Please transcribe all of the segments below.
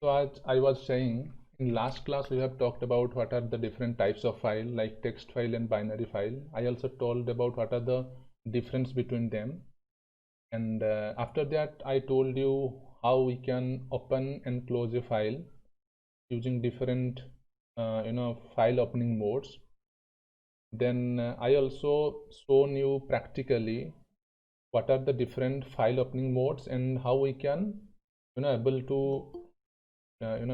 So as I was saying, in last class we have talked about what are the different types of file like text file and binary file. I also told about what are the difference between them, and after that I told you how we can open and close a file using different file opening modes. Then I also shown you practically what are the different file opening modes and how we can able to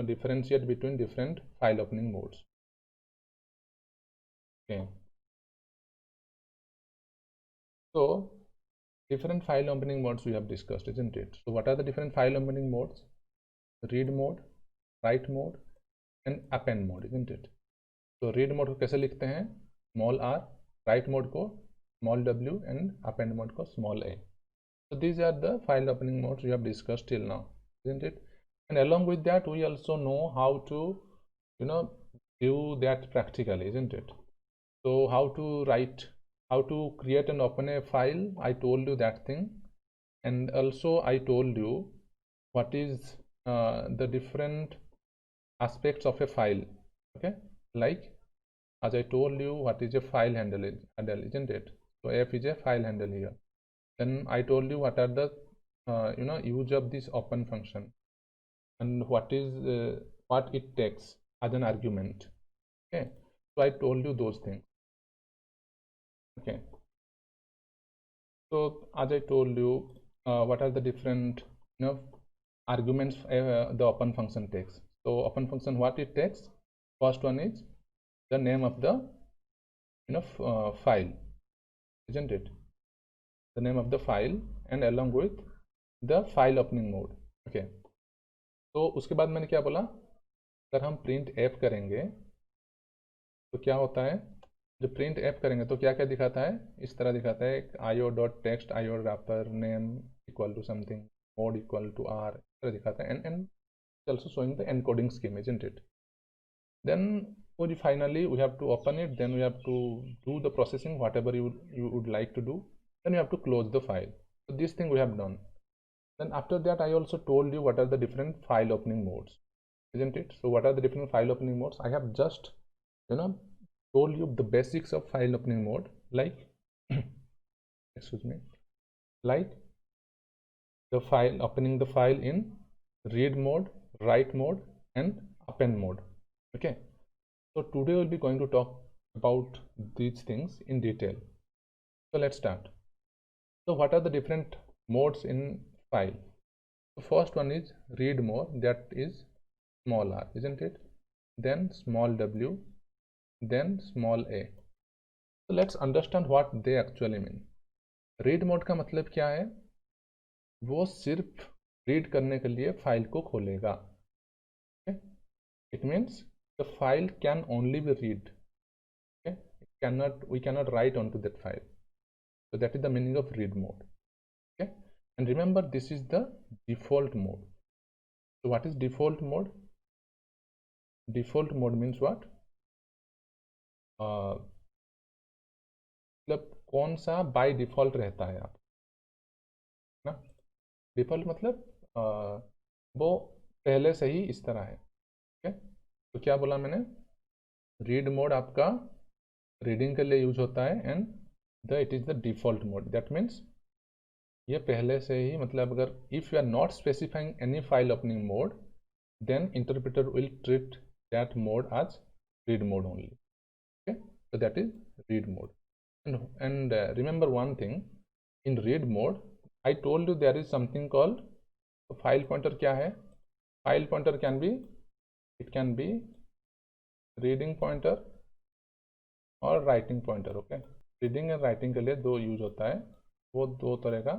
differentiate between different file opening modes. Okay, so different file opening modes we have discussed, isn't it? So what are the different file opening modes? Read mode, write mode and append mode, isn't it? So read mode को कैसे लिखते हैं? Small r, write mode को small w and append mode को small a. So these are the file opening modes we have discussed till now, isn't it? And along with that we also know how to do that practically, isn't it? So how to write, how to create and open a file, I told you that thing. And also I told you what is the different aspects of a file. Okay, like as I told you what is a file handle, isn't it? So f is a file handle here. Then I told you what are the use of this open function and what is what it takes as an argument. Okay, so I told you those things. Okay, so as I told you what are the different arguments the open function takes. So open function, what it takes, first one is the name of the file, isn't it? The name of the file and along with the file opening mode. Okay, तो उसके बाद मैंने क्या बोला, अगर हम print F करेंगे तो क्या होता है, जब प्रिंट एफ करेंगे तो क्या क्या दिखाता है, इस तरह दिखाता है io dot text io wrapper name equal to something mode equal to r, इस तरह दिखाता है and also showing the encoding scheme, isn't it? Then finally we have to open it, then we have to do the processing whatever you would like to do, then you have to close the file. So this thing we have done. Then after that I also told you what are the different file opening modes, isn't it? So what are the different file opening modes? I have just told you the basics of file opening mode, like excuse me, like the file opening the file in read mode, write mode and append mode. Okay, so today we'll be going to talk about these things in detail. So let's start. So what are the different modes in file? The first one is read mode, that is small r, isn't it? Then small w, then small a. So let's understand what they actually mean. Read mode का मतलब क्या है? वो सिर्फ read करने के लिए file को खोलेगा. It means the file can only be read. Okay, we cannot write onto that file. So that is the meaning of read mode. Okay, and remember this is the default mode. So what is default mode? Default mode means what? मतलब कौन सा by default रहता है आप ना. Default मतलब वो पहले से ही इस तरह है. ओके, तो क्या बोला मैंने, रीड मोड आपका रीडिंग के लिए यूज होता है and it is the default mode. That means ये पहले से ही, मतलब अगर if you are not specifying any file opening mode then interpreter will treat that mode as read mode only. Okay, so that is read mode. And remember one thing, in read mode I told you there is something called file pointer. क्या है file pointer? It can be reading pointer और writing pointer. Okay, reading and writing के लिए दो use होता है, वो दो तरह का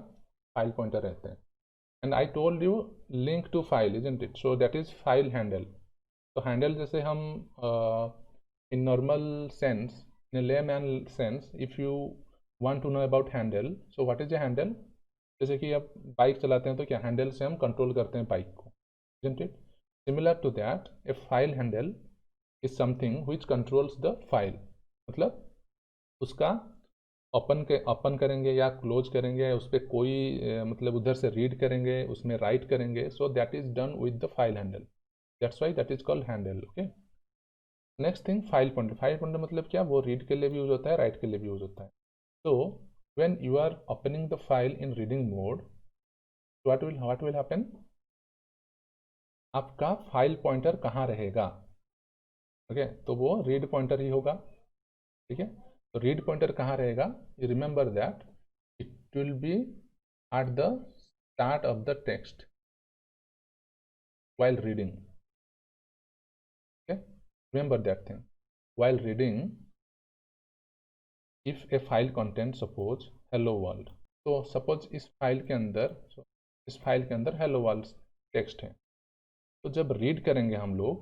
फाइल पॉइंटर रहते हैं. And I told you link to file, isn't it? So that is file handle. So handle जैसे हम in normal sense, in a layman sense, if you want to know about handle, so what is a handle? जैसे कि आप bike चलाते हैं तो क्या handle से हम कंट्रोल करते हैं बाइक को, isn't it? Similar to that, a file handle is something which controls the file. मतलब उसका ओपन करेंगे या क्लोज करेंगे, उस पर कोई मतलब उधर से रीड करेंगे, उसमें राइट करेंगे. सो that is done with the file handle. That's why that is called handle. Okay. Next thing, file pointer मतलब क्या, वो रीड के लिए भी यूज होता है, राइट के लिए भी यूज होता है. तो when you are opening the file in reading mode, what will happen, आपका फाइल पॉइंटर कहाँ रहेगा. ओके. तो वो रीड पॉइंटर ही होगा. ठीक है. तो रीड पॉइंटर कहाँ रहेगा, you remember that it will be at the start of the text while reading. Okay, remember that thing. While reading, if a file contains suppose hello world, तो suppose इस file के अंदर hello world text है, तो जब read करेंगे हम लोग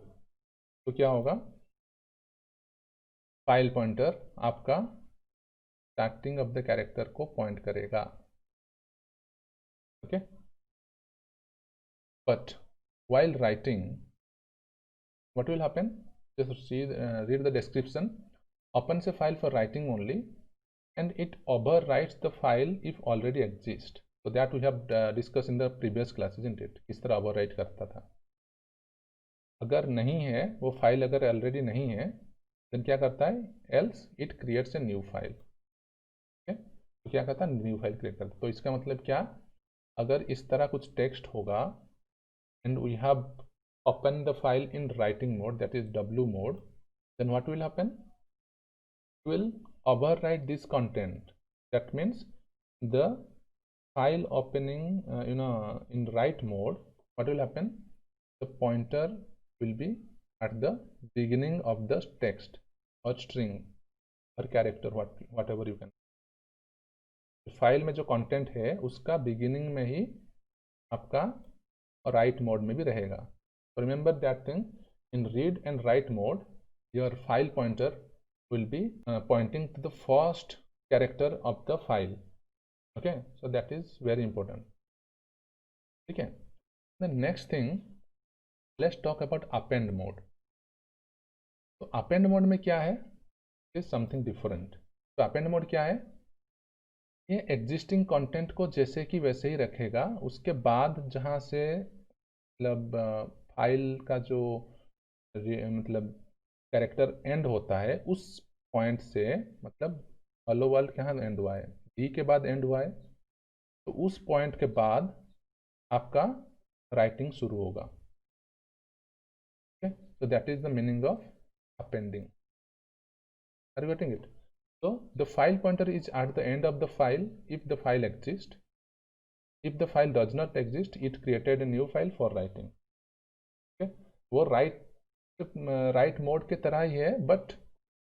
तो क्या होगा, फाइल पॉइंटर आपका स्टार्टिंग ऑफ द कैरेक्टर को पॉइंट करेगा. Okay. But while writing, what will happen, just read the description. Opens a file for writing only and it overwrites the file if already exists. So that we have discussed in the previous class, isn't it? किस तरह overwrite करता था. अगर नहीं है वो file, अगर already नहीं है, then क्या करता है, else it creates a new file. okay? तो क्या करता है, न्यू फाइल क्रिएट करता है. तो इसका मतलब क्या, अगर इस तरह कुछ टेक्स्ट होगा and we have opened the file in writing mode, that is W mode, then what will happen, will overwrite this content. That means the file opening in write mode, what will happen, the pointer will be at the beginning of the text or string or character, whatever you can. File में जो content है उसका beginning में ही आपका right mode में भी रहेगा. Remember that thing, in read and right mode your file pointer will be pointing to the first character of the file. Okay, so that is very important. Okay, the next thing, let's talk about append mode. तो append mode में क्या है, is something different. तो append mode क्या है, ये existing content को जैसे कि वैसे ही रखेगा, उसके बाद जहाँ से मतलब फाइल का जो मतलब कैरेक्टर एंड होता है उस पॉइंट से, मतलब हेलो वर्ल्ड कहाँ एंड हुआ है, डी के बाद एंड हुआ है, तो उस पॉइंट के बाद आपका राइटिंग शुरू होगा. Okay. So that is the meaning of appending. Are you getting it? So the file pointer is at the end of the file if the file exists. If the file does not exist, it created a new file for writing. Okay? वो right mode के तरह ही है, but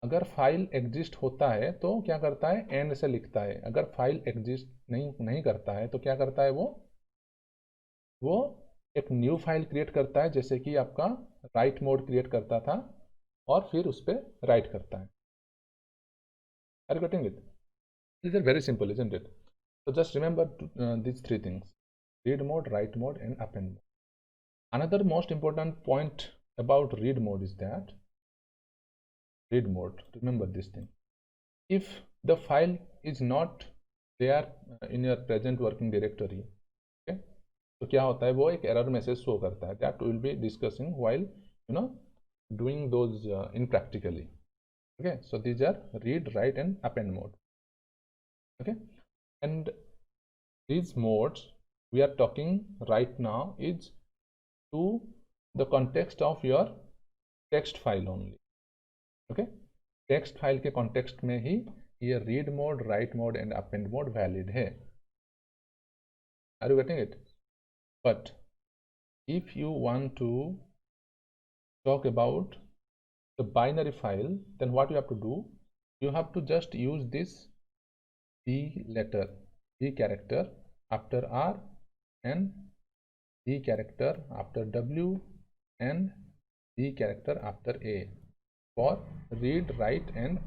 अगर file exist होता है तो क्या करता है, एंड से लिखता है. अगर फाइल एग्जिस्ट नहीं करता है तो क्या करता है, वो एक न्यू फाइल क्रिएट करता है, जैसे कि आपका राइट मोड क्रिएट करता था, और फिर उस पर राइट करता है. Are you getting it? These are very simple, isn't it? So just remember these three things: read mode, write mode, and append mode. Another most important point about read mode is that read mode, remember this thing, if the file is not there in your present working directory, okay, तो क्या होता है, वो एक error message show करता है. That we'll be discussing while doing those in practically. Okay, so these are read, write, and append mode. Okay, and these modes we are talking right now is to the context of your text file only. Okay, text file के context में ही ये read mode, write mode, and append mode valid है. Are you getting it? But if you want to talk about the binary file, then what you have to do, you have to just use this B letter, B character after R, and B character after W, and B character after A for read, write, and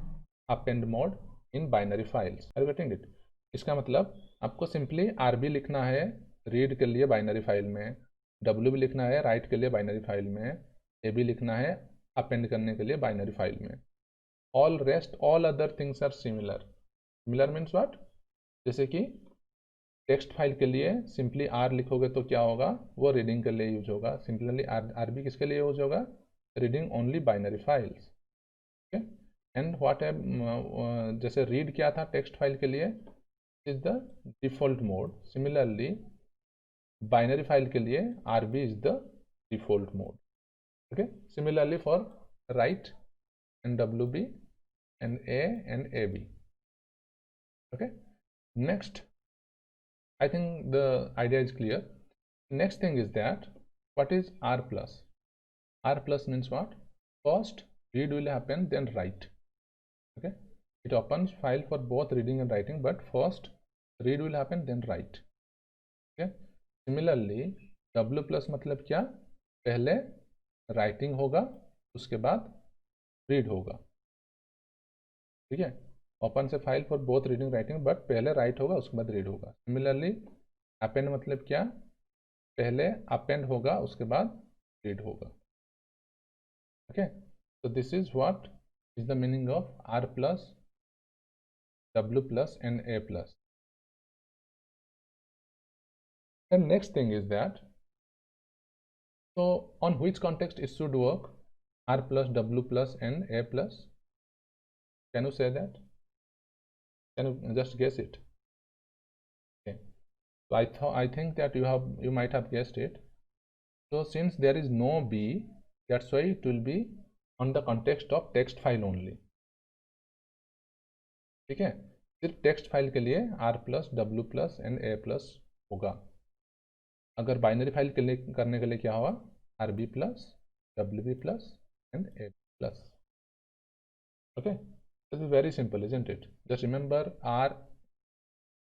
append mode in binary files. Are you getting it? इसका मतलब आपको simply RB लिखना है read के लिए binary file में, W भी लिखना है राइट के लिए बाइनरी फाइल में, A भी लिखना है अपेंड करने के लिए बाइनरी फाइल में. All other things are similar. Similar means what, जैसे कि टेक्स्ट फाइल के लिए सिंपली आर लिखोगे तो क्या होगा, वो रीडिंग के लिए यूज होगा। सिंपली आरबी किसके लिए यूज होगा, reading only binary files. Okay, and what जैसे रीड क्या था टेक्स्ट फाइल के लिए, is the default mode. Similarly binary file के लिए RB is the default mode. Okay, similarly for write and WB and A and AB. Okay, next, I think the idea is clear. Next thing is that what is R plus? R plus means what? First read will happen, then write. Okay, it opens file for both reading and writing, but first read will happen, then write. Okay, similarly W plus मतलब क्या, पहले writing होगा उसके बाद read होगा। ठीक है, open से file for both reading writing, but पहले राइट होगा उसके बाद रीड होगा। सिमिलरली अपेंड मतलब क्या, पहले अपेंड होगा उसके बाद रीड होगा। Okay, so this is what is the meaning of R plus, W plus and A plus. And next thing is that, so on which context it should work, R plus, W plus and A plus? Can you say that? Can you just guess it? Okay, so I think that you might have guessed it. So since there is no B, that's why it will be on the context of text file only. ठीक है, सिर्फ text file के लिए R plus, W plus and A plus होगा। अगर binary file के लिए करने के लिए क्या होगा, RB plus, WB plus and A plus. Okay, this is very simple, isn't it? Just remember R,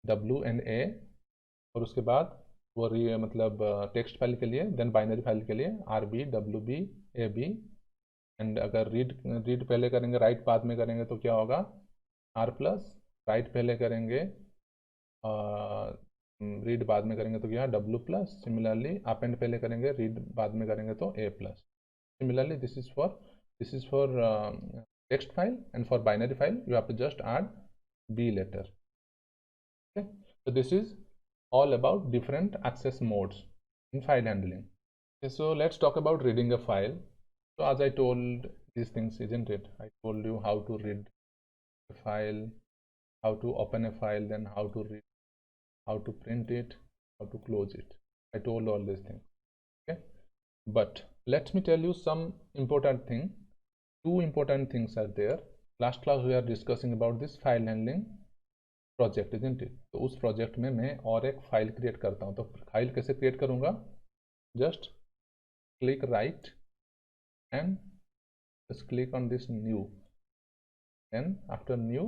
W and A, और उसके बाद वो मतलब टेक्स्ट फाइल के लिए, देन बाइनरी फाइल के लिए RB, WB, AB, एंड अगर रीड पहले करेंगे राइट बाद में करेंगे तो क्या होगा, R प्लस, राइट पहले करेंगे रीड बाद में करेंगे तो क्या, W प्लस। सिमिलरली अपेंड पहले करेंगे रीड बाद में करेंगे तो A plus. Similarly this is for text file, and for binary file you have to just add B later. Okay, so this is all about different access modes in file handling. Okay, so let's talk about reading a file. So as I told these things, isn't it? I told you how to read a file, how to open a file, then how to read, how to print it, how to close it. I told all these things. Okay, but let me tell you some important thing. Two important things are there. Last class we are discussing about this file handling project, isn't it? तो उस project में मैं और एक file create करता हूँ। तो file कैसे क्रिएट करूँगा, just click right and just click on this new, and after new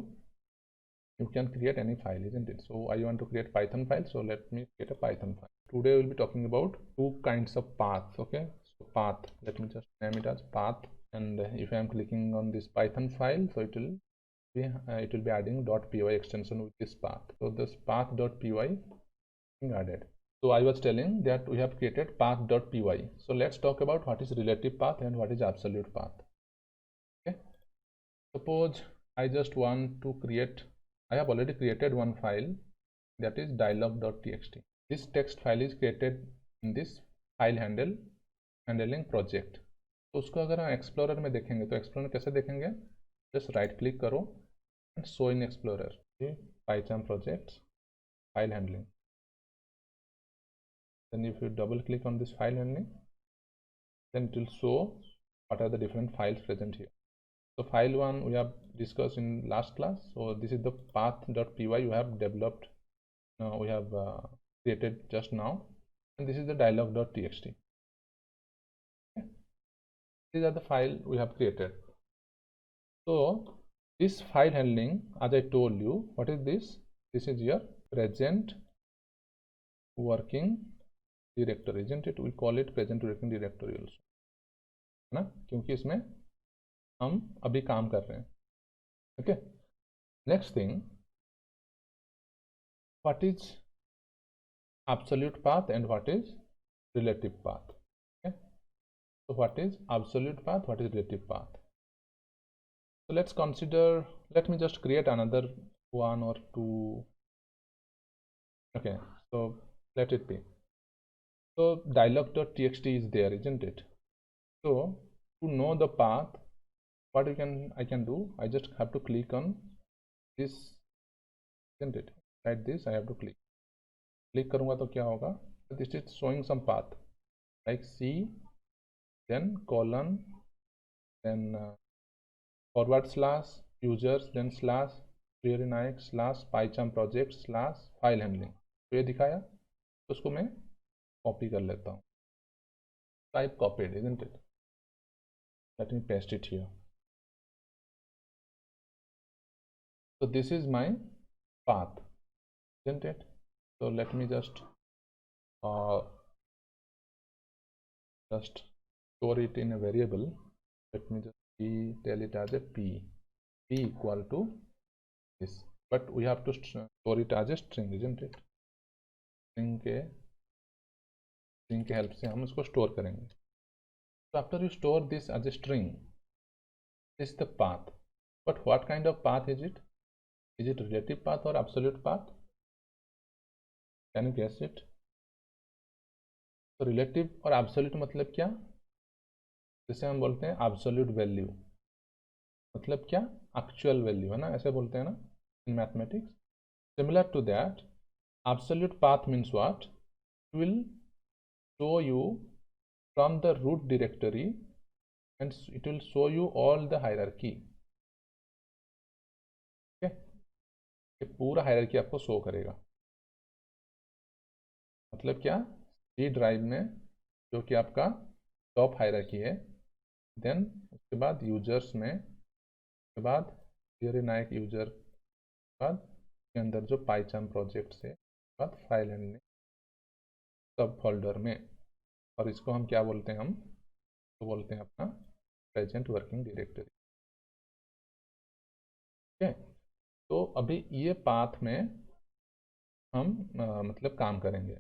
you can create any file, isn't it? So I want to create Python file, so let me create a Python file. Today we'll be talking about two kinds of paths. Okay, so path, let me just name it as path, and if I am clicking on this Python file, so it will be adding .py extension with this path. So this path.py being added. So I was telling that we have created path.py. So let's talk about what is relative path and what is absolute path. Okay, suppose I just want to create, I have already created one file, that is dialog.txt. This text file is created in this file handling project. तो उसको अगर हम explorer में देखेंगे तो explorer कैसे देखेंगे, just right click करो and show in explorer, PyCharm projects file handling. Then if you double click on this file handling, then it will show what are the different files present here. So file 1 we have discussed in last class. So this is the path.py you have developed, we have created just now, and this is the dialog.txt. Okay, these are the file we have created. So this file handling, as I told you, what is this? This is your present working directory, isn't it? We call it present working directory also, है ना, क्योंकि इसमें हम अभी काम कर रहे हैं. Okay, next thing, what is absolute path and what is relative path? Okay, so what is absolute path, what is relative path? So let's consider, let me just create another one or two. Okay, So let it be. So dialog.txt is there, isn't it? So to know the path, what I can do, I just have to click on this, isn't it? Like this, I have to click करूँगा तो क्या होगा? This is showing some path like C, then colon, then forward slash users, then slash Naik slash PyCharm project slash file handling. तो ये दिखाया, तो उसको मैं कॉपी कर लेता हूँ. Type copied, isn't it? Let me paste it here. So this is my path, isn't it? So let me just store it in a variable. Let me just tell it as a p equal to this, but we have to store it as a string, isn't it? string के help से हम इसको store करेंगे. So after you store this as a string, this is the path. But what kind of path is it? Is it relative path or absolute path? Can you guess it? तो relative और absolute मतलब क्या? जिसे हम बोलते हैं absolute value, मतलब क्या? एक्चुअल वैल्यू, है ना, ऐसे बोलते हैं ना in mathematics. Similar to that, absolute path means what? Will show you from the root directory and it will show you all the hierarchy. ठीक है, ये पूरा हायरार्की आपको शो करेगा. मतलब क्या? सी ड्राइव में जो कि आपका टॉप हायरार्की है, देन उसके बाद यूजर्स में, उसके बाद नायक यूजर के बाद के अंदर जो पाइचार्म प्रोजेक्ट से, बाद फाइल हैंडलिंग सब फोल्डर में. और इसको हम क्या बोलते हैं? हम तो बोलते हैं अपना प्रेजेंट वर्किंग डायरेक्टरी. ठीक है, तो अभी ये पाथ में हम मतलब काम करेंगे.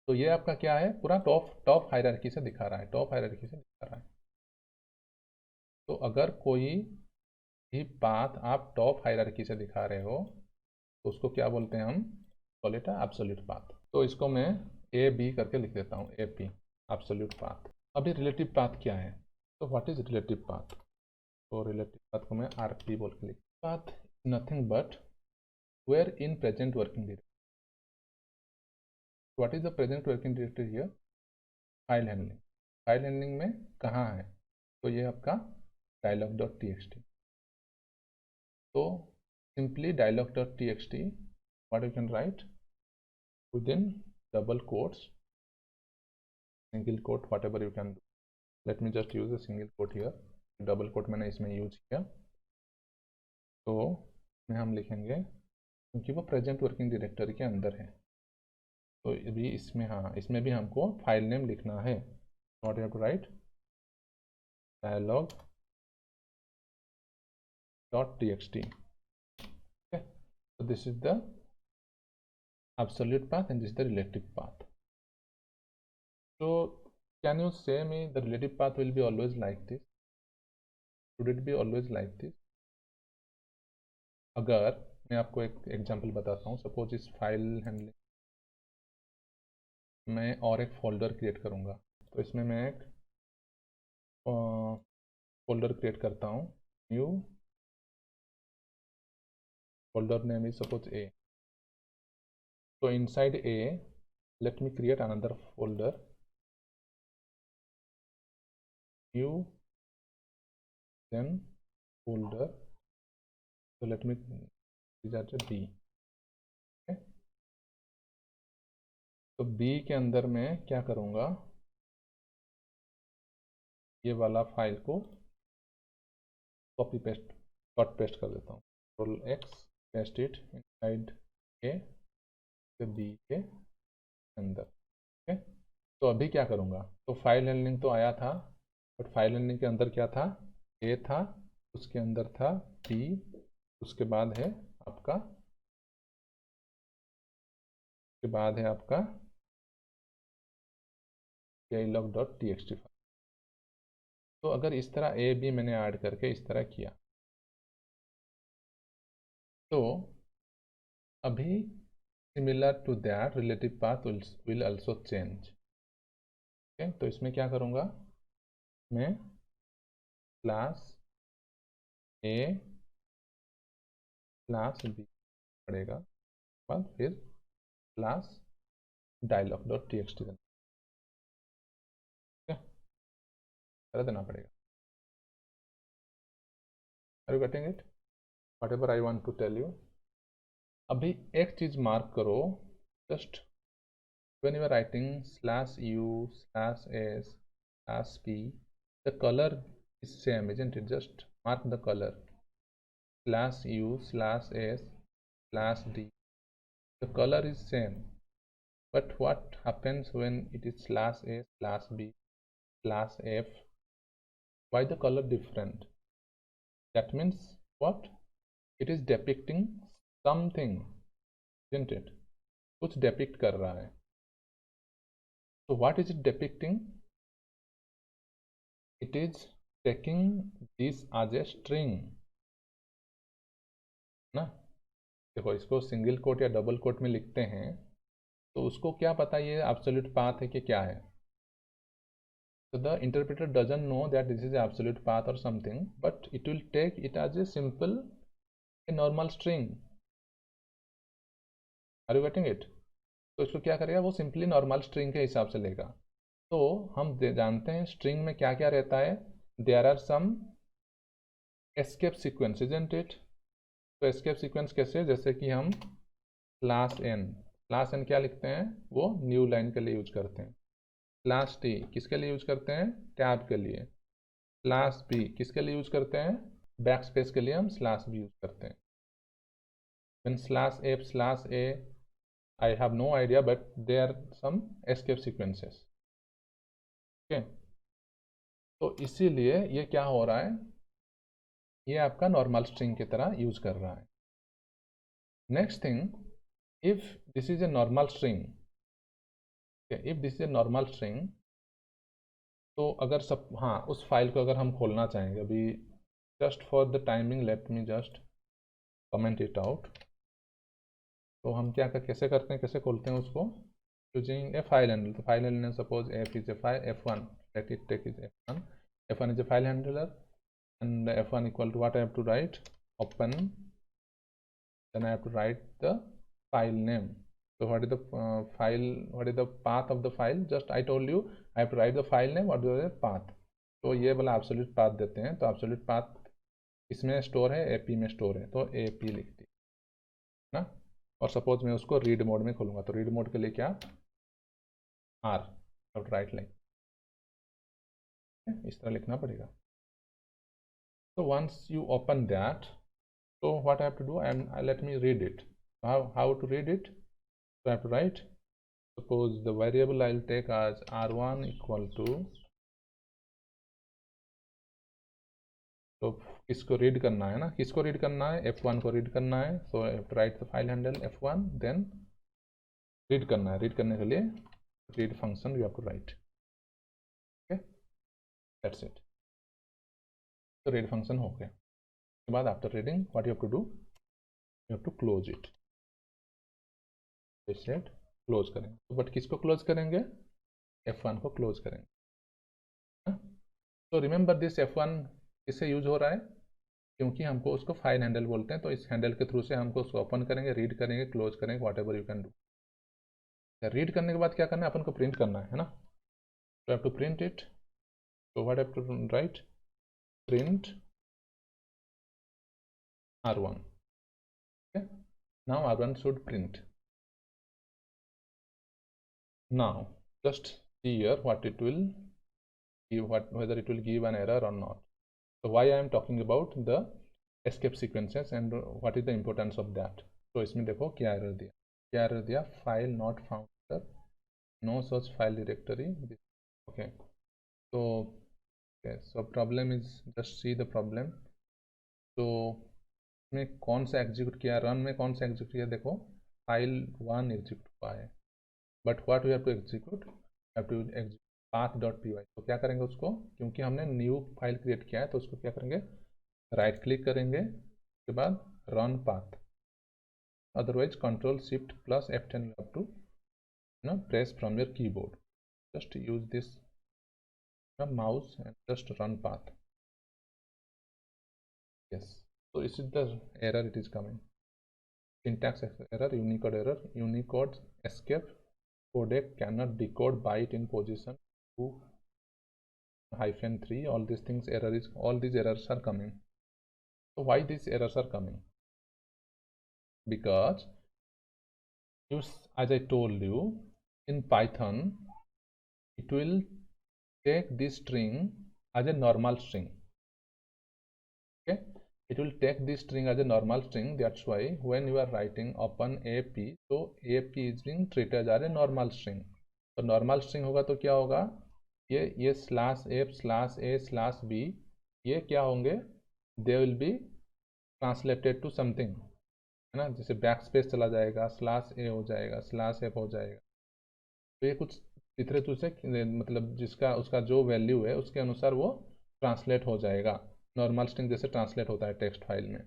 तो ये आपका क्या है? पूरा टॉप हायरार्की से दिखा रहा है, टॉप हायरार्की से दिखा रहा है. तो अगर कोई भी पाथ आप टॉप हायरार्की से दिखा रहे हो तो उसको क्या बोलते हैं? हम कॉल इट एब्सोल्यूट पाथ. तो इसको मैं ए बी करके लिख देता हूँ, ए पी, एब्सोल्यूट पाथ. अभी रिलेटिव पाथ क्या है? तो व्हाट इज रिलेटिव पाथ? तो रिलेटिव पाथ को मैं आर पी बोल के लिख. Path nothing but where in present working directory. What is the present working directory here? File handling. File handling में कहाँ है? तो ये आपका dialog.txt. तो simply dialog.txt, what you can write within double quotes, single quote, whatever you can do. Let me just use a single quote here. Double quote मैंने इसमें use किया. तो इसमें हम लिखेंगे, क्योंकि वो प्रेजेंट वर्किंग डायरेक्टरी के अंदर है, तो अभी इसमें, हाँ, इसमें भी हमको फाइल नेम लिखना है. What you have to write? dialog.txt. okay, so this is the absolute path and this is the relative path. So can you say me the relative path will be always like this? Should it be always like this? अगर मैं आपको एक example बताता हूँ. Suppose इस file handling मैं और एक फोल्डर क्रिएट करूँगा. तो इसमें मैं एक फोल्डर क्रिएट करता हूँ. New folder name is suppose A. So inside A, let me create another folder, new, then folder. So let me is that B. okay? तो B के अंदर मैं क्या करूँगा? ये वाला फाइल को कॉपी पेस्ट, कट पेस्ट कर देता हूँ. Ctrl X, paste it inside A, B के अंदर. ओके, तो अभी क्या करूँगा? तो फाइल हैंडलिंग तो आया था, बट फाइल हैंडलिंग के अंदर क्या था? A था, उसके अंदर था B, उसके बाद है आपका, उसके बाद है आपका dialog.txt फाइल. तो अगर इस तरह ए बी मैंने ऐड करके इस तरह किया, तो अभी similar to that relative path will also change. Okay, तो इसमें क्या करूँगा मैं, क्लास ए क्लास बी पड़ेगा, बाद फिर class dialogue dot T X T कर देना पड़ेगा। Are you getting it? Whatever I want to tell you. अभी एक चीज मार्क करो, just when you are writing slash u slash s slash p, the color is same, isn't it? Just mark the color, slash u slash s slash d, the color is same. But what happens when it is slash a slash b slash f? Why the color different? That means what? It is depicting something, isn't it? कुछ depict कर रहा है। So what is it depicting? It is taking this as a string ना। देखो, इसको single quote या double coat में लिखते हैं तो उसको क्या पता ये एब्सोल्यूट पाथ है कि क्या है। So the interpreter doesn't know that this is absolute path or something, but it will take it as a simple, a normal string. Are you getting it? तो इसको क्या करेगा, वो सिंपली नॉर्मल स्ट्रिंग के हिसाब से लेगा। तो हम जानते हैं स्ट्रिंग में क्या क्या रहता है, there are some escape sequence, isn't it? तो एस्केप सीक्वेंस कैसे, जैसे कि हम क्लास एन क्या लिखते हैं, वो न्यू लाइन के लिए यूज करते हैं। क्लास टी किसके लिए यूज करते हैं, टैब के लिए। स्लैश बी किसके लिए यूज करते हैं, बैक स्पेस के लिए हम स्लैश बी यूज करते हैं। when slash f slash a, I have no idea, but there are some escape sequences. okay, तो इसीलिए ये क्या हो रहा है, ये आपका नॉर्मल स्ट्रिंग की तरह यूज कर रहा है। Next thing, if this is a normal string, if this is a normal string, तो अगर सब, हाँ, उस फाइल को अगर हम खोलना चाहेंगे, अभी just for the timing let me just comment it out. तो हम क्या कैसे करते हैं, कैसे खोलते हैं उसको, यूजिंग ए फाइल हैंडल। तो file handle suppose F is a file f1, let it take is f1 is a file handler and f1 equal to what I have to write, open, then I have to write the file name. So what is the file, what is the path of the file, just I told you I have to write the file name, what is the path। तो ये वाला absolute path देते हैं, तो absolute path इसमें store है, AP में store है, तो AP लिख दी ना। और सपोज मैं उसको रीड मोड में खोलूंगा, तो रीड मोड के लिए क्या, R, राइट लाइन, इस तरह लिखना पड़ेगा। So once you open that, so what I have to do, and let me read it. How to read it? So I have to write, suppose the variable I'll take as r1 equal to, तो किसको read करना है ना, किसको read करना है, f1 को read करना है। so I have to write the file handle f1, then read करना है, रीड करने के लिए read function you have to write। okay, that's it। तो read function हो गया। उसके बाद after reading what you have to do, you have to close it। Set close करेंगे, तो बट किसको क्लोज करेंगे, f1 को क्लोज करेंगे। तो रिमेंबर दिस f1 किससे यूज हो रहा है, क्योंकि हमको उसको फाइल हैंडल बोलते हैं, तो इस हैंडल के थ्रू से हमको उसको ओपन करेंगे, रीड करेंगे, क्लोज करेंगे, what ever you can do. Read करने के बाद क्या करना है, अपन को प्रिंट करना है ना। तो हैव टू प्रिंट इट, तो what have to write, print r1। okay, now r1 should print। now just see here what it will give, whether it will give an error or not। so why I am talking about the escape sequences and what is the importance of that। तो इसमें देखो क्या error दिया, क्या error दिया, file not found, no such file directory. Okay, तो so problem is, just see the problem। तो इसमें कौन सा एग्जीक्यूट किया, रन में कौन सा एग्जीक्यूट किया, देखो फाइल 1 एग्जीक्यूट हुआ है, but what we have to execute, have to execute path.py। तो क्या करेंगे उसको, क्योंकि हमने न्यू फाइल क्रिएट किया है, तो उसको क्या करेंगे, राइट क्लिक करेंगे, उसके बाद run path, otherwise Control Shift plus F10 you have to press from your keyboard. Just use this mouse and just run path. Yes, so this is the error it is coming. Syntax error, Unicode error, Unicode escape codec cannot decode byte in position 2-3. All these things all these errors are coming. So why these errors are coming? Because as I told you, in Python it will take this string as a normal string. Okay, it will take this string as a normal string. That's why when you are writing open AP, so AP is being treated as a normal string. तो normal string होगा तो क्या होगा, ये /f/a/b ये क्या होंगे, they will be translated to something, है ना, जैसे बैक स्पेस चला जाएगा, /a हो जाएगा, /f हो जाएगा. तो ये कुछ इस तरह से मतलब जिसका उसका जो वैल्यू है उसके अनुसार वो ट्रांसलेट हो जाएगा, नॉर्मल स्ट्रिंग जैसे ट्रांसलेट होता है टेक्स्ट फाइल में.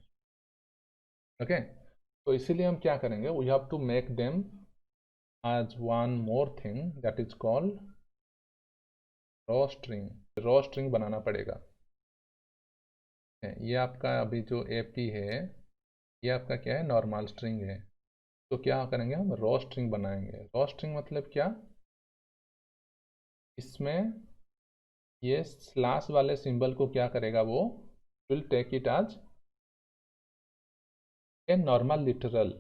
ओके, तो इसीलिए हम क्या करेंगे, we have to make them as one more thing that is called raw string. Raw string बनाना पड़ेगा. ये आपका अभी जो एपी है ये आपका क्या है, नॉर्मल स्ट्रिंग है. तो क्या करेंगे हम, रॉ स्ट्रिंग बनाएंगे. रॉ स्ट्रिंग मतलब क्या, इसमें ये स्लैश वाले सिंबल को क्या करेगा, वो will take it as a normal literal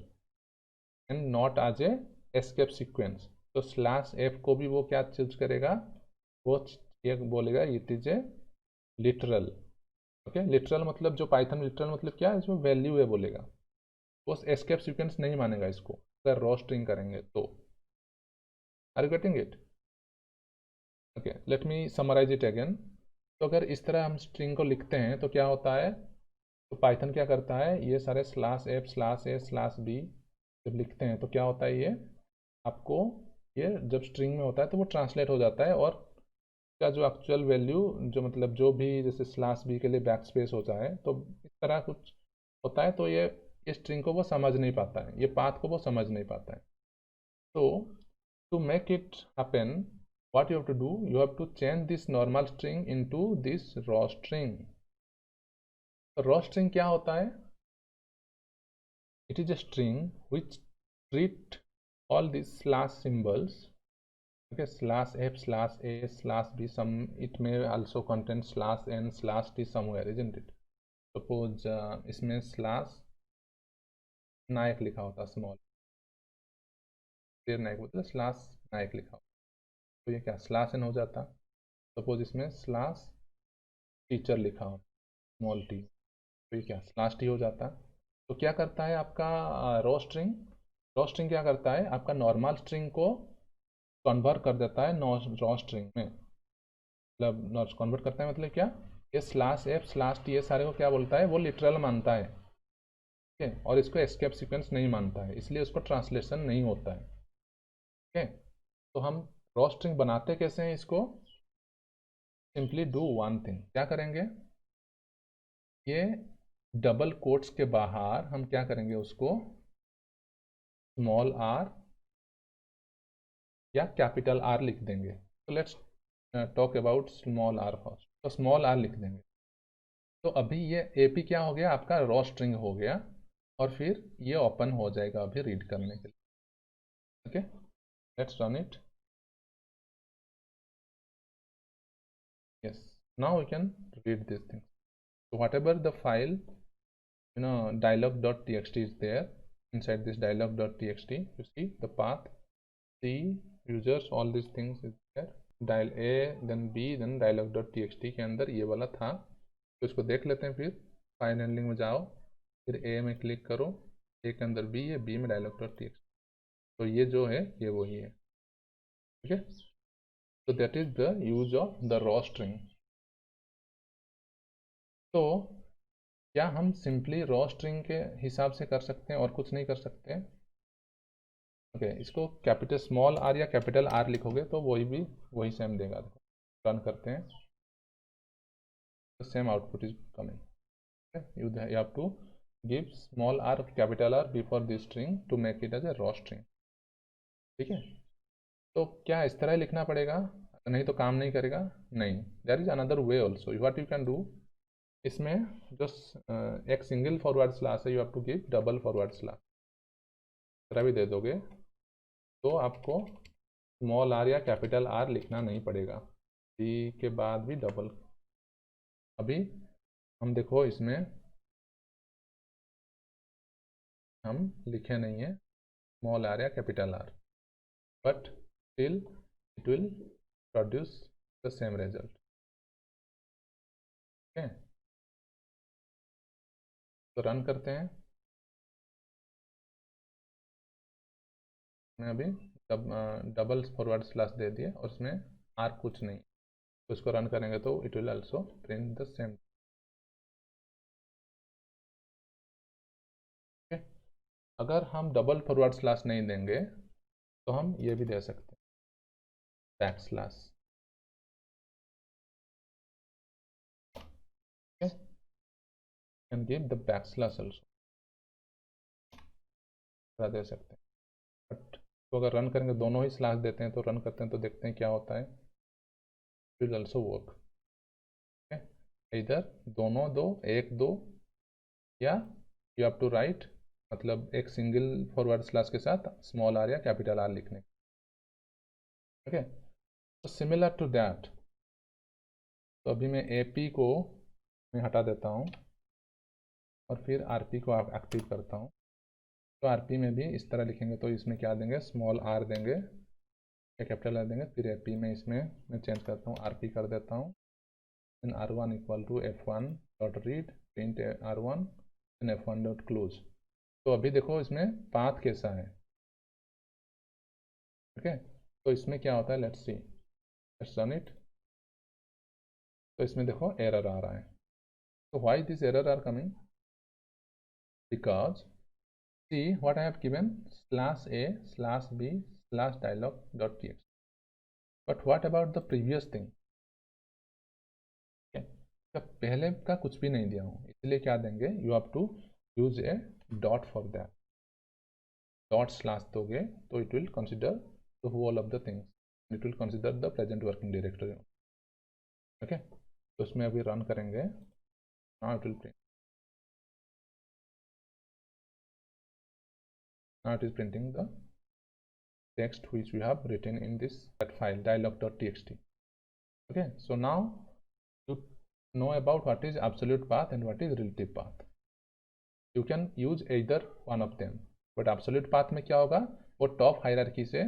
and not as a escape sequence. तो /f को भी वो क्या चूज करेगा, वो ये बोलेगा it is a literal. Okay, literal मतलब जो पाइथन लिटरल मतलब क्या है, इसमें वैल्यू है बोलेगा. वो एस्केप सीक्वेंस नहीं मानेगा इसको अगर रॉ स्ट्रिंग करेंगे तो. Are you getting it? Okay, let me summarise it again. तो अगर इस तरह हम स्ट्रिंग को लिखते हैं तो क्या होता है, तो पाइथन क्या करता है, ये सारे /f/a/b जब लिखते हैं तो क्या होता है, ये आपको ये जब स्ट्रिंग में होता है तो वो ट्रांसलेट हो जाता है, और का जो एक्चुअल वैल्यू जो मतलब जो भी जैसे /b के लिए बैक स्पेस होता है, तो इस तरह कुछ होता है. तो ये स्ट्रिंग को वो समझ नहीं पाता है, ये पाथ को वो समझ नहीं पाता है. तो to make it happen, what you have to do, you have to change this normal string into this raw string. raw string क्या होता है, it is a string which treat all these slash symbols. Okay, /f/a/b, some it may also contain /n/t somewhere, isn't it? Suppose इसमें /नायक लिखा होता, small नायक मतलब /नायक लिखा होता, तो ये क्या /n हो जाता. सपोज इसमें /टीचर लिखा हो, स्मॉल टी, तो ये क्या /t हो जाता. तो क्या करता है आपका रॉ स्ट्रिंग, क्या करता है, आपका नॉर्मल स्ट्रिंग को कन्वर्ट कर देता है रॉ स्ट्रिंग में. मतलब कन्वर्ट करता है मतलब क्या, ये /f/t ये सारे को क्या बोलता है, वो लिटरल मानता है. ठीक है, और इसको एस्केप सीक्वेंस नहीं मानता है, इसलिए उसको ट्रांसलेशन नहीं होता है. ठीक है, तो हम रॉ स्ट्रिंग बनाते कैसे हैं इसको, सिंपली डू वन थिंग. क्या करेंगे, ये डबल कोट्स के बाहर हम क्या करेंगे, उसको स्मॉल r या कैपिटल R लिख देंगे. तो let's talk about small r first. तो स्मॉल r लिख देंगे. तो अभी ये AP क्या हो गया, आपका रॉ स्ट्रिंग हो गया, और फिर ये ओपन हो जाएगा अभी रीड करने के लिए. Okay, let's run it. yes, now we can read this thing. So whatever the file, dialog.txt is there, inside this dialog.txt you see the path, C, users, all these things is there. Dial A then B then dialog.txt के अंदर ये वाला था. तो इसको देख लेते हैं. फिर फाइल हैंडलिंग में जाओ, फिर A में क्लिक करो, A के अंदर B है, B में dialog.txt. तो ये जो है ये वही है. ठीक है, तो that is the use of the raw string. तो क्या हम सिंपली रॉ स्ट्रिंग के हिसाब से कर सकते हैं और कुछ नहीं कर सकते हैं? ओके, इसको कैपिटल स्मॉल r या कैपिटल R लिखोगे तो वही सेम देगा. रन करते हैं, same output is coming. You have to give small r capital R before this string to make it as a raw string. ठीक है, तो क्या इस तरह लिखना पड़ेगा? नहीं तो काम नहीं करेगा? नहीं, there is another way also. What you can do, इसमें जो एक सिंगल फॉरवर्ड स्लैश है, you have to give double forward slash. तरह भी दे दोगे तो आपको स्मॉल आर या कैपिटल आर लिखना नहीं पड़ेगा. डी के बाद भी डबल. अभी हम देखो इसमें हम लिखे नहीं है स्मॉल आर या capital are, but still it will produce the same result. Okay, तो रन करते हैं. मैं अभी डबल फॉरवर्ड स्लैश दे दिया और उसमें आर कुछ नहीं, तो इसको रन करेंगे तो it will also print the same. अगर हम डबल फॉरवर्ड स्लैश नहीं देंगे तो हम ये भी दे सकते हैं, back slash. Can give the back slash also, दे सकते हैं. बट तो अगर रन करेंगे, दोनों ही स्लैश देते हैं तो रन करते हैं तो देखते हैं क्या होता है. It will also work. इधर दोनों दो, एक दो, या यू हैव टू राइट, मतलब एक सिंगल फॉरवर्ड स्लैश के साथ स्मॉल आर या कैपिटल आर लिखने. ओके, तो सिमिलर टू दैट, तो अभी मैं AP को मैं हटा देता हूँ और फिर RP को एक्टिव करता हूँ. तो RP में भी इस तरह लिखेंगे तो इसमें क्या देंगे, स्मॉल आर देंगे या कैपिटल आर देंगे. फिर AP में इसमें मैं चेंज करता हूँ, RP कर देता हूँ. then R1 equal to F1 dot read print R1 then F1 dot close. तो अभी देखो इसमें पाथ कैसा है. ओके, तो इसमें क्या होता है, let's see, let's run it. तो इसमें देखो एरर आ रहा है. तो why this error are coming, because see what I have given /a /b /dialog.txt. but what about the previous thing? तो पहले का कुछ भी नहीं दिया हूँ, इसलिए क्या देंगे, you have to use a dot for that. Dot slash दोगे तो it will consider the whole of the things, it will consider the present working directory. Okay, तो इसमें अभी रन करेंगे. Now it will print, now it is printing the text which we have written in this file dialog.txt. okay, so now you know about what is absolute path and what is relative path. you can use either one of them, but absolute path में क्या होगा, वो top hierarchy से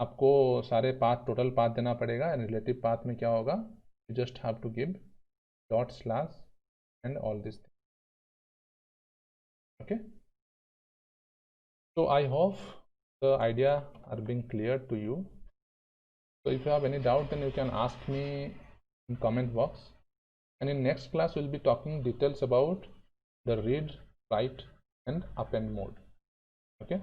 आपको सारे path, total path देना पड़ेगा. And relative path में क्या होगा, you just have to give dot slash and all this thing. okay, so I hope the idea are being clear to you. So if you have any doubt, then you can ask me in comment box. And in next class we'll be talking details about the read, write and append mode. Okay.